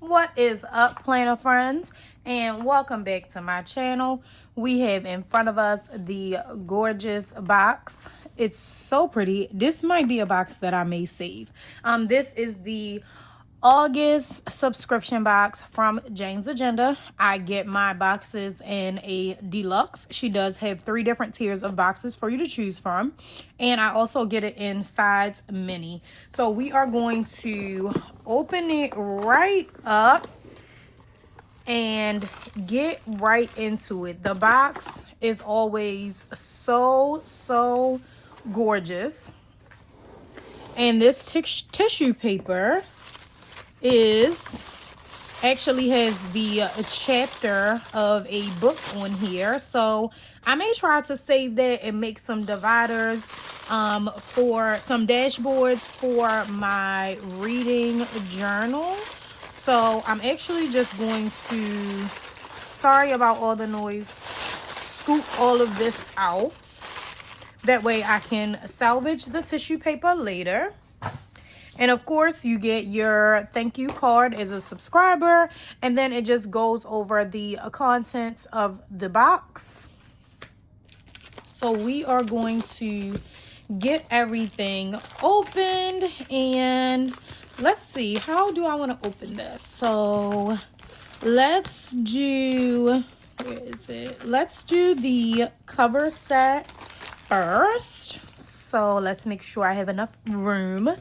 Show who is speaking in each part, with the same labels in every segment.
Speaker 1: What is up, planner friends, and welcome back to my channel. We have in front of us the gorgeous box. It's so pretty. This might be a box that I may save. This is the August subscription box from Jane's Agenda. I get my boxes in a deluxe. She does have 3 different tiers of boxes for you to choose from, and I also get it in size mini. So we are going to open it right up and get right into it. The box is always so gorgeous, and this tissue paper actually has the chapter of a book on here. So I may try to save that and make some dividers for some dashboards for my reading journal. So I'm actually just going to, sorry about all the noise, scoop all of this out. That way I can salvage the tissue paper later. And of course, you get your thank you card as a subscriber, and then it just goes over the contents of the box. So we are going to get everything opened, and let's see, how do I want to open this? So let's do, where is it? Let's do the cover set first. So let's make sure I have enough room.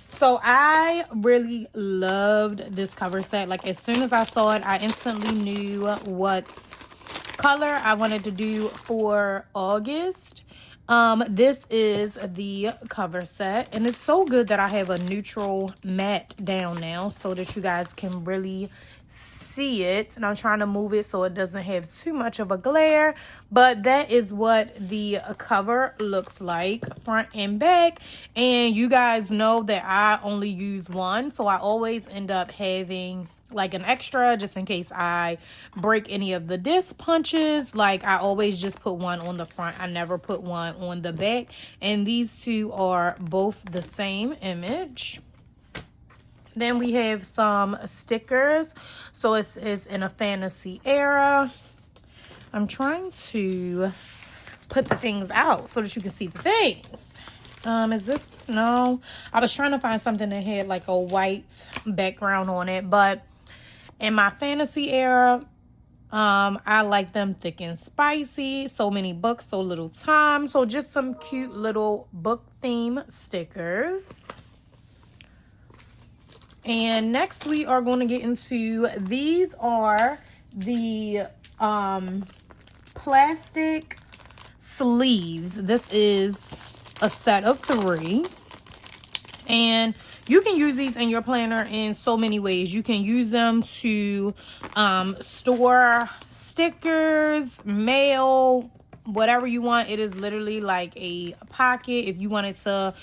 Speaker 1: So I really loved this cover set. Like, as soon as I saw it, I instantly knew what color I wanted to do for August. This is the cover set, and it's so good that I have a neutral matte down now so that you guys can really see it. And I'm trying to move it so it doesn't have too much of a glare, but that is what the cover looks like, front and back. And you guys know that I only use one, so I always end up having like an extra just in case I break any of the disc punches. Like, I always just put one on the front. I never put one on the back, and these two are both the same image. Then we have some stickers. So it's in a fantasy era. I'm trying to put the things out so that you can see the things. Is this? No. I was trying to find something that had like a white background on it. But in my fantasy era, I like them thick and spicy. So many books, so little time. So just some cute little book theme stickers. And next we are going to get into, these are the plastic sleeves. This is a set of 3. And you can use these in your planner in so many ways. You can use them to store stickers, mail, whatever you want. It is literally like a pocket. If you wanted to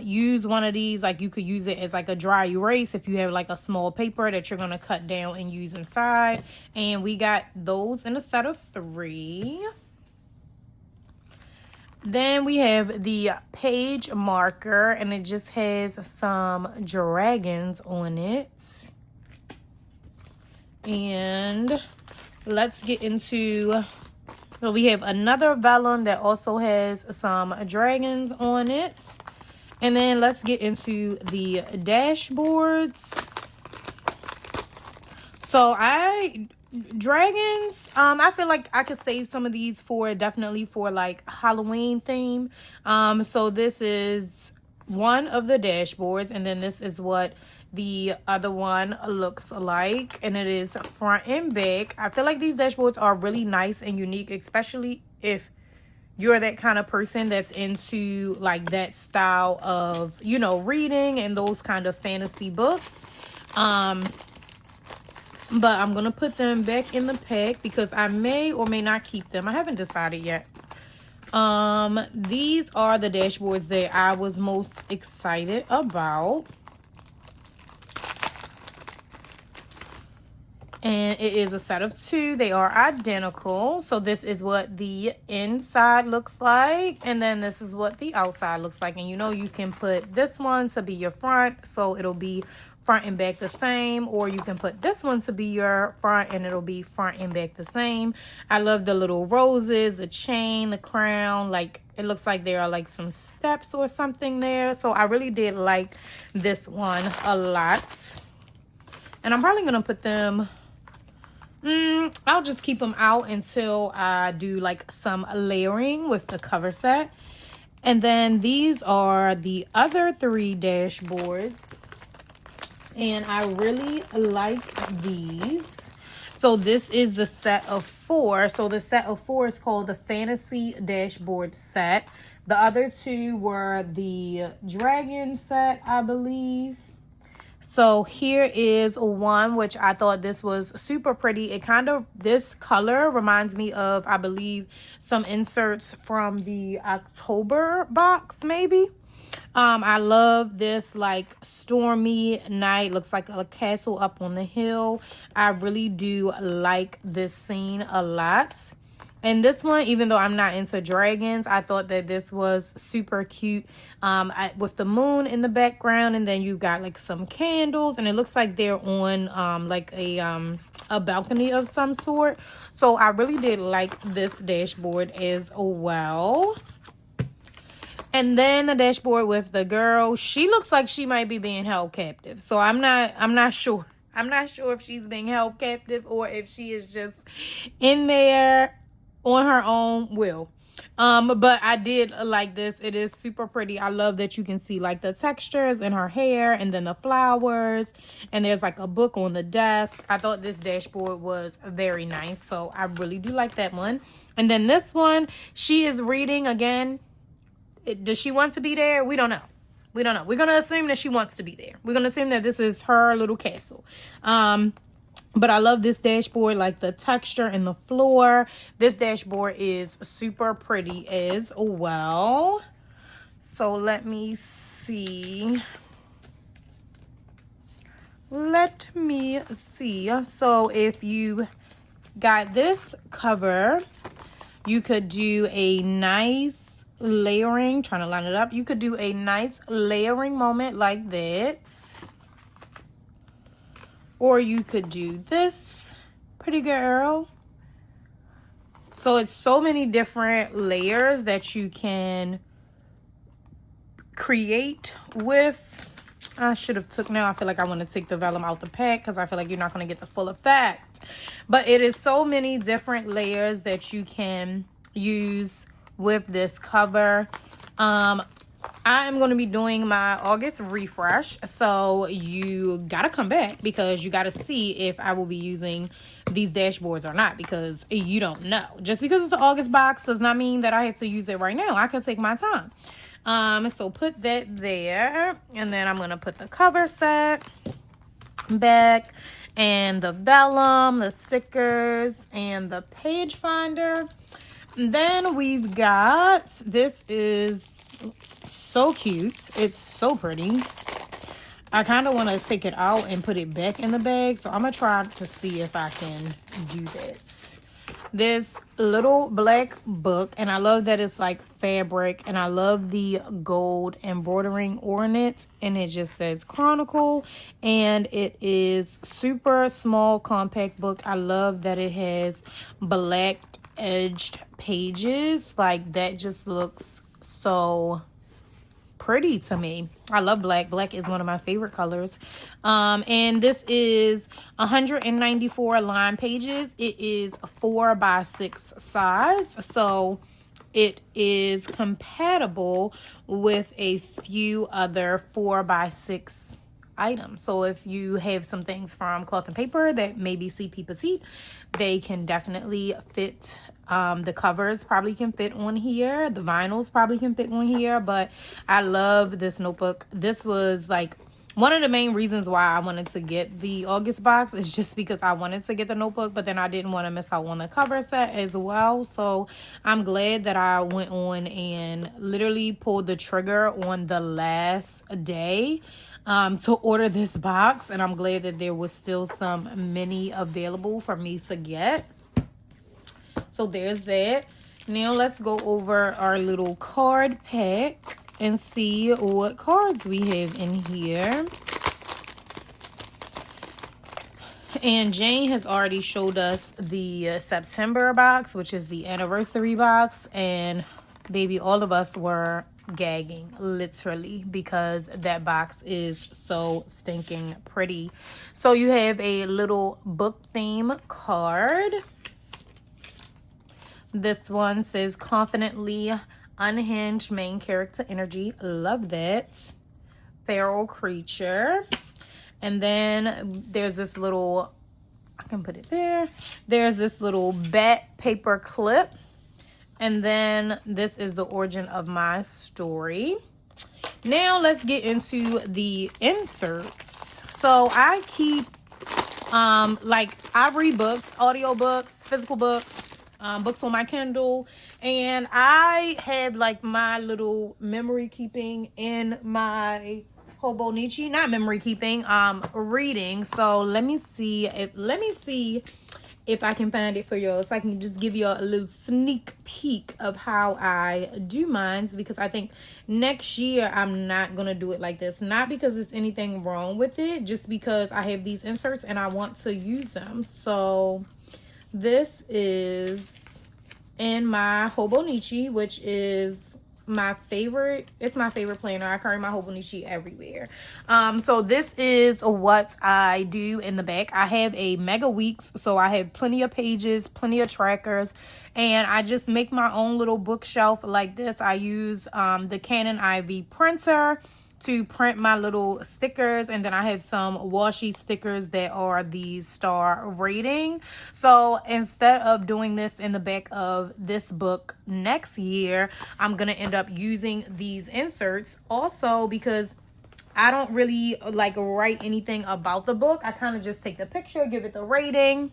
Speaker 1: use one of these, like, you could use it as like a dry erase if you have like a small paper that you're going to cut down and use inside. And we got those in a set of 3. Then we have the page marker, and it just has some dragons on it. And let's get into, so we have another vellum that also has some dragons on it. And then let's get into the dashboards. So dragons, I feel like I could save some of these for definitely for like Halloween theme. So this is one of the dashboards, and then this is what the other one looks like, and it is front and back. I feel like these dashboards are really nice and unique, especially if you're that kind of person that's into like that style of, you know, reading and those kind of fantasy books. But I'm going to put them back in the pack because I may or may not keep them. I haven't decided yet. These are the dashboards that I was most excited about. And it is a set of 2. They are identical. So this is what the inside looks like, and then this is what the outside looks like. And you know, you can put this one to be your front, so it'll be front and back the same, or you can put this one to be your front and it'll be front and back the same. I love the little roses, the chain, the crown. Like, it looks like there are like some steps or something there. So I really did like this one a lot. And I'm probably going to put them, I'll just keep them out until I do like some layering with the cover set. And then these are the other 3 dashboards. And I really like these. So this is the set of 4. So the set of 4 is called the Fantasy Dashboard Set. The other 2 were the Dragon set, I believe. So here is one, which I thought this was super pretty. It kind of, this color reminds me of, I believe, some inserts from the October box, maybe. I love this like stormy night. Looks like a castle up on the hill. I really do like this scene a lot. And this one, even though I'm not into dragons, I thought that this was super cute with the moon in the background. And then you got like some candles. And it looks like they're on like a balcony of some sort. So I really did like this dashboard as well. And then the dashboard with the girl, she looks like she might be being held captive. So I'm not sure. I'm not sure if she's being held captive or if she is just in there on her own will. But I did like this. It is super pretty. I love that you can see like the textures in her hair and then the flowers. And there's like a book on the desk. I thought this dashboard was very nice. So I really do like that one. And then this one, she is reading again. Does she want to be there? We don't know. We don't know. We're going to assume that she wants to be there. We're going to assume that this is her little castle. But I love this dashboard, like the texture and the floor. This dashboard is super pretty as well. So let me see. Let me see. So if you got this cover, you could do a nice layering, trying to line it up. You could do a nice layering moment like this. Or you could do this, pretty girl. So it's so many different layers that you can create with. I should have took, now I feel like I want to take the vellum out the pack because I feel like you're not going to get the full effect. But it is so many different layers that you can use with this cover. I am going to be doing my August refresh, so you gotta come back because you gotta see if I will be using these dashboards or not, because you don't know. Just because it's the August box does not mean that I have to use it right now. I can take my time. So put that there, and then I'm gonna put the cover set back, and the vellum, the stickers, and the page finder. And then we've got, this is so cute. It's so pretty. I kind of want to take it out and put it back in the bag. So I'm going to try to see if I can do that. This little black book. And I love that it's like fabric. And I love the gold embroidering on it. And it just says Chronicle. And it is super small, compact book. I love that it has black edged pages. Like, that just looks so pretty to me. I love black. Black is one of my favorite colors. And this is 194 line pages. It is 4x6 size. So it is compatible with a few other 4x6 items. So if you have some things from cloth and paper that maybe CP Petite, they can definitely fit. The covers probably can fit on here. The vinyls probably can fit on here. But I love this notebook. This was like one of the main reasons why I wanted to get the August box, is just because I wanted to get the notebook, but then I didn't want to miss out on the cover set as well. So I'm glad that I went on and literally pulled the trigger on the last day to order this box. And I'm glad that there was still some mini available for me to get. So there's that. Now let's go over our little card pack and see what cards we have in here. And Jane has already showed us the September box, which is the anniversary box. And baby, all of us were gagging, literally, because that box is so stinking pretty. So you have a little book theme card. This one says confidently unhinged main character energy. Love that. Feral creature. And then there's this little, I can put it there. There's this little bat paper clip. And then this is the origin of my story. Now let's get into the inserts. So I keep, like I read books, audio books, physical books, books on my Kindle, and I have like my little memory keeping in my Hobonichi, not memory keeping, reading. So let me see if I can find it for you, so I can just give you a little sneak peek of how I do mine, because I think next year I'm not gonna do it like this. Not because there's anything wrong with it, just because I have these inserts and I want to use them. So this is in my Hobonichi, which is my favorite. It's my favorite planner. I carry my Hobonichi everywhere. So this is what I do in the back. I have a Mega Weeks, so I have plenty of pages, plenty of trackers, and I just make my own little bookshelf like this. I use the Canon IV printer to print my little stickers, and then I have some washi stickers that are the star rating. So instead of doing this in the back of this book next year, I'm gonna end up using these inserts also, because I don't really like write anything about the book. I kind of just take the picture, give it the rating.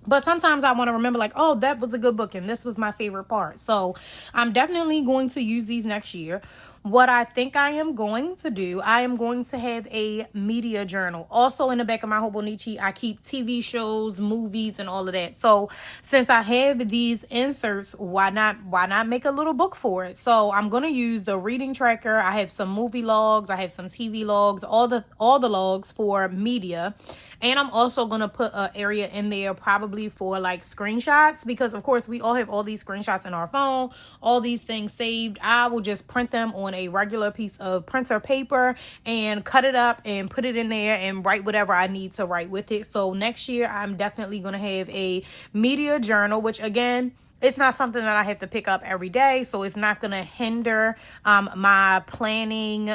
Speaker 1: But sometimes I want to remember, like, oh, that was a good book and this was my favorite part. So I'm definitely going to use these next year. What I think I am going to do, I am going to have a media journal. Also in the back of my Hobonichi, I keep TV shows, movies, and all of that. So since I have these inserts, why not make a little book for it? So I'm going to use the reading tracker. I have some movie logs, I have some TV logs, all the logs for media. And I'm also going to put an area in there probably for like screenshots, because of course we all have all these screenshots in our phone, all these things saved. I will just print them on a regular piece of printer paper and cut it up and put it in there and write whatever I need to write with it. So next year I'm definitely going to have a media journal, which again, it's not something that I have to pick up every day, so it's not going to hinder my planning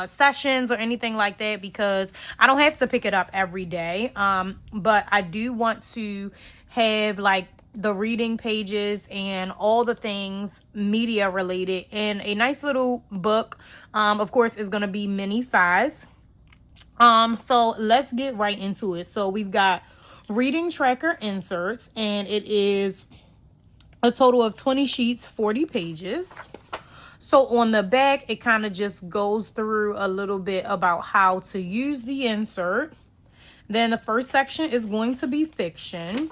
Speaker 1: sessions or anything like that, because I don't have to pick it up every day. But I do want to have like the reading pages and all the things media related in a nice little book. Of course, it's going to be mini size. So let's get right into it. So we've got reading tracker inserts, and it is a total of 20 sheets, 40 pages. So on the back, it kind of just goes through a little bit about how to use the insert. Then the first section is going to be fiction.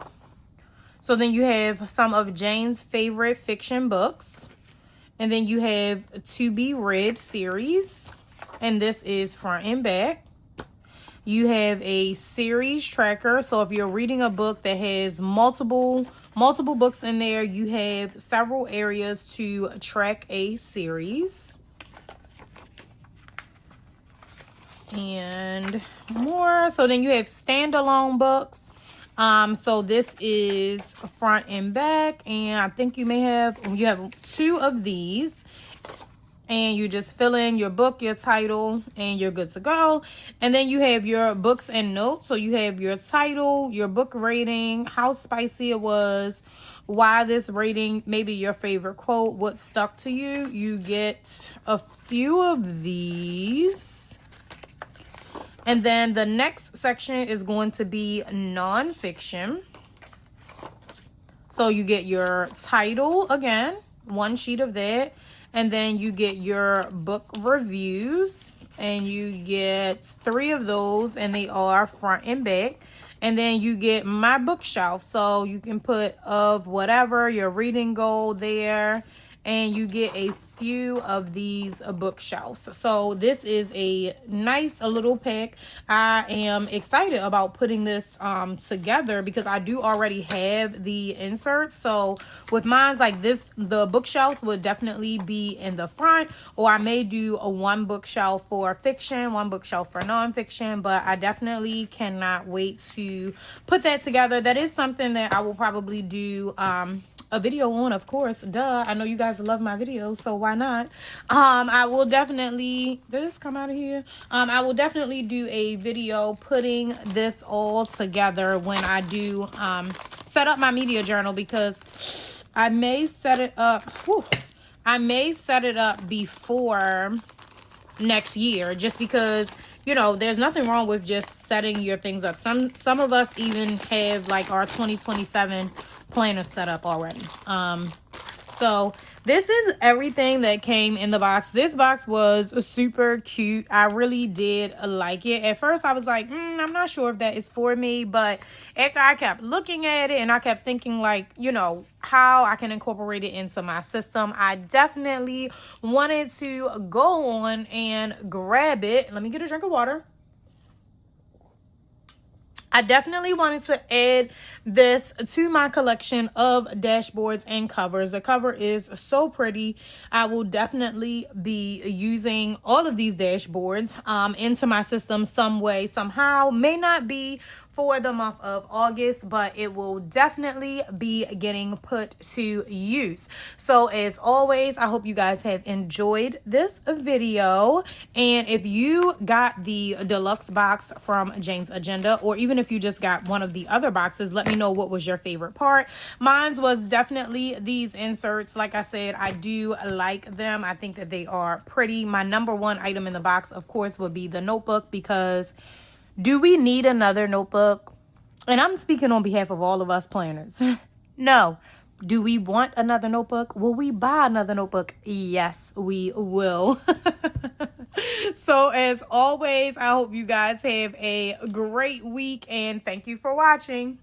Speaker 1: So then you have some of Jane's favorite fiction books. And then you have to be read series. And this is front and back. You have a series tracker. So if you're reading a book that has multiple books in there, you have several areas to track a series. And more. So then you have standalone books. So this is front and back, and I think you have 2 of these. And you just fill in your book, your title, and you're good to go. And then you have your books and notes. So you have your title, your book rating, how spicy it was, why this rating, maybe your favorite quote, what stuck to you. You get a few of these. And then the next section is going to be nonfiction. So you get your title again, 1 sheet of that. And then you get your book reviews, and you get 3 of those, and they are front and back. And then you get my bookshelf, so you can put of whatever your reading goal there. And you get a few of these bookshelves. So this is a nice little pick. I am excited about putting this together because I do already have the inserts. So with mine like this, the bookshelves would definitely be in the front, or I may do a one bookshelf for fiction, one bookshelf for nonfiction, but I definitely cannot wait to put that together. That is something that I will probably do a video on, of course. Duh, I know you guys love my videos, so why not? I will definitely, did this come out of here? I will definitely do a video putting this all together when I do set up my media journal, because I may set it up, I may set it up before next year, just because, you know, there's nothing wrong with just setting your things up. Some of us even have like our 2027 planner set up already. So this is everything that came in the box. This box was super cute. I really did like it. At first I was like, I'm not sure if that is for me, but after I kept looking at it and I kept thinking like, you know, how I can incorporate it into my system, I definitely wanted to go on and grab it. Let me get a drink of water. I definitely wanted to add this to my collection of dashboards and covers. The cover is so pretty. I will definitely be using all of these dashboards into my system some way, somehow. May not be for the month of August, but it will definitely be getting put to use. So as always, I hope you guys have enjoyed this video. And if you got the deluxe box from Jane's Agenda, or even if you just got one of the other boxes, let me know what was your favorite part. Mine was definitely these inserts. Like I said, I do like them. I think that they are pretty. My number one item in the box, of course, would be the notebook, because do we need another notebook? And I'm speaking on behalf of all of us planners. No. Do we want another notebook? Will we buy another notebook? Yes, we will. So as always, I hope you guys have a great week, and thank you for watching.